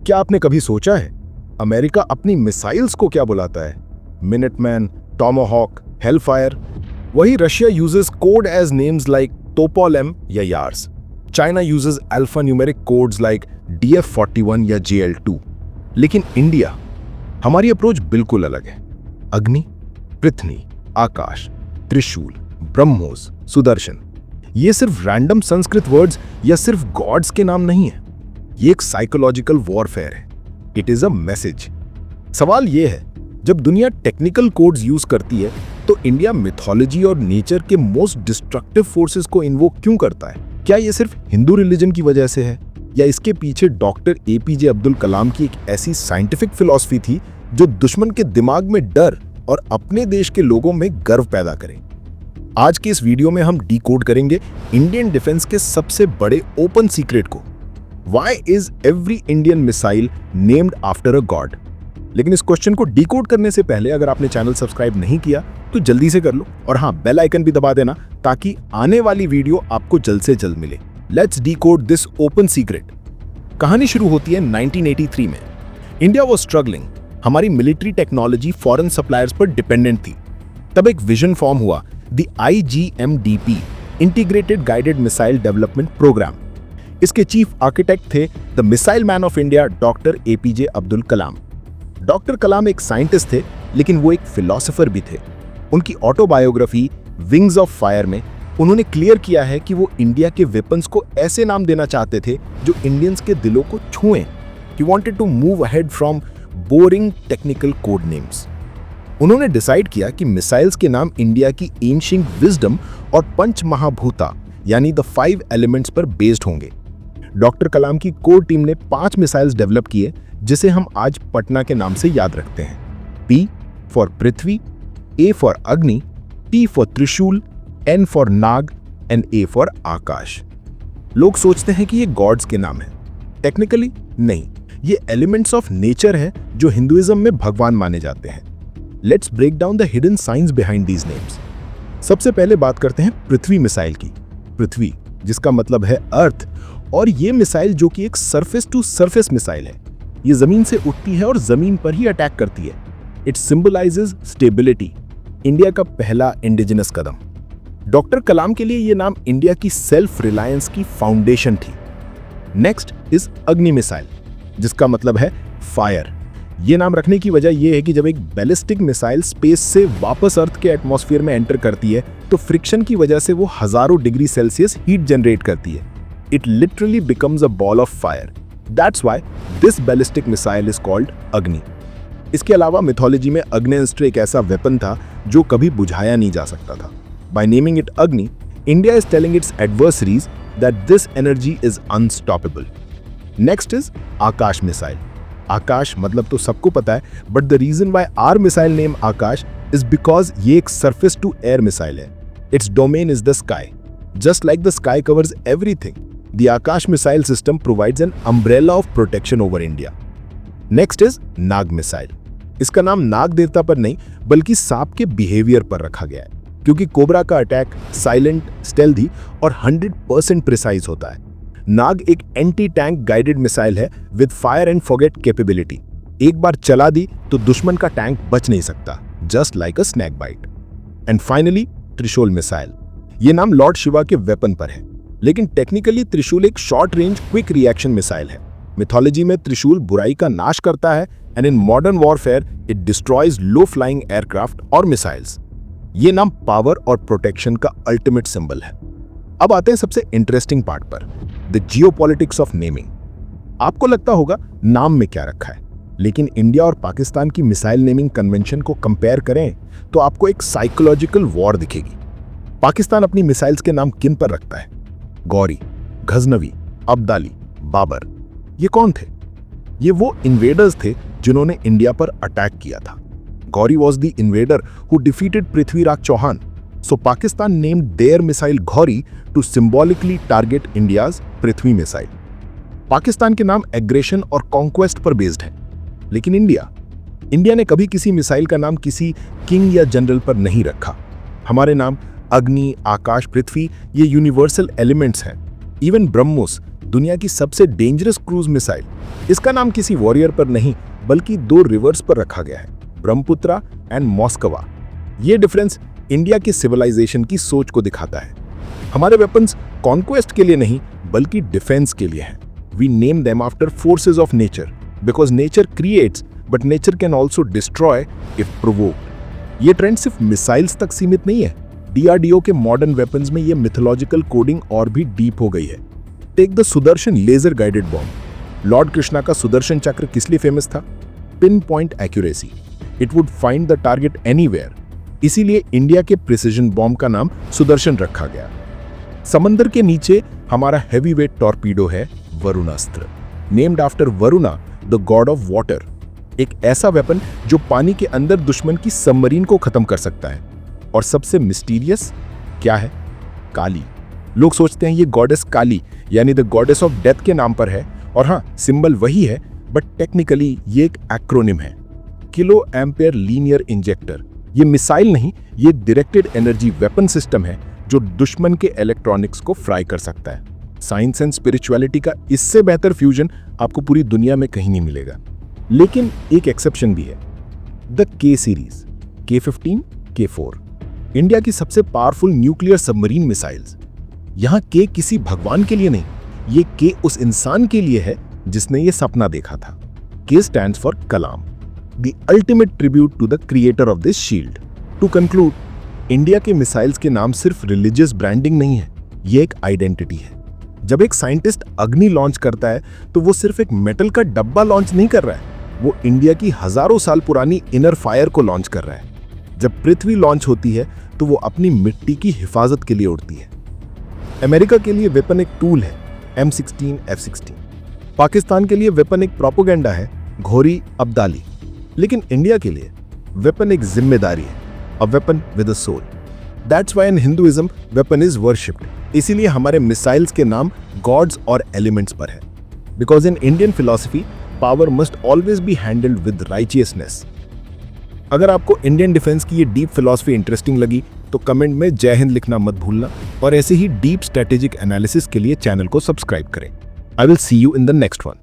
क्या आपने कभी सोचा है अमेरिका अपनी मिसाइल्स को क्या बुलाता है? Minuteman, Tomahawk, Hellfire. वही Russia uses code as names like Topol M या Yars. China uses alpha numeric codes like DF-41 या JL-2। लेकिन इंडिया, हमारी अप्रोच बिल्कुल अलग है। अग्नि, पृथ्वी, आकाश, त्रिशूल, ब्रह्मोस, सुदर्शन, ये सिर्फ रैंडम संस्कृत वर्ड्स या सिर्फ गॉड्स के नाम नहीं है। ये एक साइकोलॉजिकल वॉरफेयर है। It is a message. सवाल यह है, जब दुनिया टेक्निकल कोड्स यूज करती है तो इंडिया मिथोलॉजी और नेचर के मोस्ट डिस्ट्रक्टिव फोर्सेस को इन्वोक क्यों करता है? क्या ये सिर्फ हिंदू रिलीजन की वजह से है, या इसके पीछे डॉक्टर APJ अब्दुल कलाम की एक ऐसी साइंटिफिक फिलॉसफी थी जो दुश्मन के दिमाग में डर और अपने देश के लोगों में गर्व पैदा करे? आज के इस वीडियो में हम डिकोड करेंगे इंडियन डिफेंस के सबसे बड़े ओपन सीक्रेट को। Why is every Indian missile named after a god? लेकिन इस क्वेश्चन को डिकोड करने से पहले अगर आपने चैनल सब्सक्राइब नहीं किया तो जल्दी से कर लो, और हाँ, बेल आइकन भी दबा देना ताकि आने वाली वीडियो आपको जल्द से जल्द मिले। Let's decode this open secret. कहानी शुरू होती है 1983 में। India was struggling. हमारी मिलिट्री टेक्नोलॉजी फॉरेन सप्लायर्स पर डिपेंडेंट थी। तब एक विजन फॉर्म हुआ, the IGMDP, integrated guided missile development programme. इसके चीफ आर्किटेक्ट थे the missile man of India doctor APJ Abdul Kalam. Doctor Kalam एक साइंटिस्ट थे, लेकिन वो एक फिलोसोफर भी थे। उनकी ऑटोबायोग्राफी विंग्स ऑफ फायर में उन्होंने क्लियर किया है कि वो इंडिया के वेपन्स को ऐसे नाम देना चाहते थे जो इंडियंस के दिलों को छुएं। He wanted to move ahead from boring technical code names. उन्होंने डिसाइड किया कि मिसाइल्स के नाम इंडिया की एंशिएंट विजडम और पंच महाभूता यानी द 5 एलिमेंट्स पर बेस्ड होंगे। डॉक्टर कलाम की कोर टीम ने 5 मिसाइल्स डेवलप किए, जिसे हम आज पटना के नाम से याद रखते हैं। P for Prithvi, A for Agni, T for Trishul, N for Nag and A for Akash. लोग सोचते हैं कि ये गॉड्स के नाम हैं। टेक्निकली नहीं, ये एलिमेंट्स ऑफ नेचर हैं जो हिंदुइज्म में भगवान माने जाते हैं। Let's break down the hidden science behind these names. सबसे पहले बात करते हैं पृथ्वी मिसाइल की। पृथ्वी, जिसका मतलब है अर्थ, और ये मिसाइल जो कि एक सरफेस टू सरफेस मिसाइल है। ये जमीन से उठती है और जमीन पर ही अटैक करती है। इट सिंबलाइजेज स्टेबिलिटी, इंडिया का पहला इंडिजिनस कदम। डॉक्टर कलाम के लिए ये नाम इंडिया की सेल्फ रिलायंस की फाउंडेशन थी। नेक्स्ट इज अग्नि मिसाइल, जिसका मतलब है फायर। ये नाम रखने की वजह यह है कि जब एक बैलिस्टिक मिसाइल स्पेस से वापस अर्थ के एटमॉस्फेयर में एंटर करती है तो फ्रिक्शन की वजह से वो हजारों डिग्री सेल्सियस हीट जनरेट करती है। It literally becomes a ball of fire. That's why this ballistic missile is called Agni. इसके अलावा मिथोलॉजी में अग्नेस्त्र एक ऐसा वेपन था जो कभी बुझाया नहीं जा सकता था। By naming it Agni, India is telling its adversaries that this energy is unstoppable. Next is Akash missile. Akash मतलब तो सबको पता है, but the reason why our missile name Akash is because ये एक surface to air मिसाइल है। Its domain is the sky. Just like the sky covers everything, the Akash missile system provides an umbrella of protection over India. Next is Nag missile. इसका नाम नाग देवता पर नहीं बल्कि सांप के बिहेवियर पर रखा गया है, क्योंकि कोबरा का अटैक साइलेंट, स्टेल्थी और 100% प्रिसाइज होता है। नाग एक एंटी टैंक गाइडेड मिसाइल है with fire and forget capability. एक बार चला दी तो दुश्मन का टैंक बच नहीं सकता, just like a snack bite. And finally Trishul missile. ये नाम लॉर्ड शिवा के वेपन पर है, लेकिन टेक्निकली त्रिशूल एक short range quick reaction missile है। मिथोलॉजी में त्रिशूल बुराई का नाश करता है, and in modern warfare it destroys low flying aircraft और मिसाइल्स। ये नाम पावर और प्रोटेक्शन का अल्टीमेट सिंबल है। अब आते हैं सबसे इंटरेस्टिंग पार्ट पर, द जियोपॉलिटिक्स ऑफ नेमिंग। आपको लगता होगा नाम में क्या रखा है, लेकिन इंडिया और पाकिस्तान की मिसाइल नेमिंग कन्वेंशन को कंपेयर करें तो आपको एक साइकोलॉजिकल वॉर दिखेगी। पाकिस्तान अपनी मिसाइल्स के नाम किन पर रखता है? गौरी, गजनवी, अब्दाली, बाबर। ये कौन थे? ये वो इन्वेडर्स थे जिन्होंने इंडिया पर अटैक किया था। Ghauri was the invader who defeated Prithviraj Chauhan, so Pakistan named their missile Ghauri to symbolically target India's Prithvi missile. Pakistan के नाम एग्रेशन और कॉन्क्वेस्ट पर बेस्ड है, लेकिन इंडिया ने कभी किसी मिसाइल का नाम किसी किंग या जनरल पर नहीं रखा। हमारे नाम अग्नि, आकाश, पृथ्वी ये यूनिवर्सल एलिमेंट्स हैं। इवन ब्रह्मोस दुनिया की सबसे डेंजरस क्रूज मिसाइल। इसका नाम किसी वॉरियर पर नहीं बल्कि 2 रिवर्स पर रखा गया है, ब्रह्मपुत्रा एंड मॉस्कवा। ये डिफरेंस इंडिया के सिविलाइजेशन की सोच को दिखाता है। हमारे वेपन्स कॉन्क्वेस्ट के लिए नहीं बल्कि डिफेंस के लिए हैं। We name them after forces of nature because nature creates but nature can also destroy if provoked. ये ट्रेंड सिर्फ मिसाइल्स तक सीमित नहीं है। डीआरडीओ के मॉडर्न वेपन्स में ये मिथोलॉजिकल कोडिंग और भी डीप हो गई है। Take the Sudarshan laser guided bomb. Lord Krishna का सुदर्शन चक्र किस लिए फेमस था? Pinpoint accuracy. It would find the target anywhere. इसीलिए इंडिया के प्रिसिजन बॉम्ब का नाम सुदर्शन रखा गया। समंदर के नीचे हमारा हैवीवेट टॉर्पीडो है Varunastra, named after Varuna the God of water. एक ऐसा वेपन जो पानी के अंदर दुश्मन की सबमरीन को खत्म कर सकता है। और सबसे मिस्टीरियस क्या है? काली। लोग सोचते हैं ये गॉडेस काली यानी द गॉडेस ऑफ डेथ के नाम पर है, और हाँ, सिंबल वही है, बट टेक्निकली ये एक एक्रोनिम है, किलो एम्पेयर लीनियर इंजेक्टर। ये मिसाइल नहीं, ये डायरेक्टेड एनर्जी वेपन सिस्टम है जो दुश्मन के इलेक्ट्रॉनिक्स को फ्राई कर सकता है। साइंस एंड स्पिरिचुअलिटी का इससे बेहतर फ्यूजन आपको पूरी दुनिया में कहीं नहीं मिलेगा। लेकिन एक एक्सेप्शन भी है, द के सीरीज, K-15, K-4, इंडिया की सबसे पावरफुल न्यूक्लियर सबमरीन मिसाइल्स। यहां के किसी भगवान के लिए नहीं, ये के उस इंसान के लिए है जिसने ये सपना देखा था। K stands for Kalam, the ultimate tribute to the creator of this shield. To conclude, India के मिसाइल्स के नाम सिर्फ रिलीजियस ब्रांडिंग नहीं है, ये एक आइडेंटिटी है। जब एक साइंटिस्ट अग्नि लॉन्च करता है तो वो सिर्फ एक मेटल का डब्बा लॉन्च नहीं कर रहा है, वो इंडिया की हजारों साल पुरानी इनर फायर को लॉन्च कर रहा है। जब पृथ्वी लॉन्च होती है तो वो अपनी मिट्टी की हिफाजत के लिए उड़ती है। अमेरिका के लिए वेपन एक टूल है, M16, F-16। पाकिस्तान के लिए वेपन एक प्रोपोगेंडा है, घोरी अब्दाली। लेकिन इंडिया के लिए वेपन एक जिम्मेदारी है, a weapon with a soul. That's why in Hinduism weapon is worshipped. इसीलिए हमारे मिसाइल्स के नाम गॉड्स और एलिमेंट्स पर है। Because in Indian philosophy power must always be handled with righteousness. अगर आपको इंडियन डिफेंस की ये डीप फिलॉसफी इंटरेस्टिंग लगी तो कमेंट में जय हिंद लिखना मत भूलना, और ऐसे ही डीप स्ट्रेटेजिक एनालिसिस के लिए चैनल को सब्सक्राइब करें। I will see you in the next one.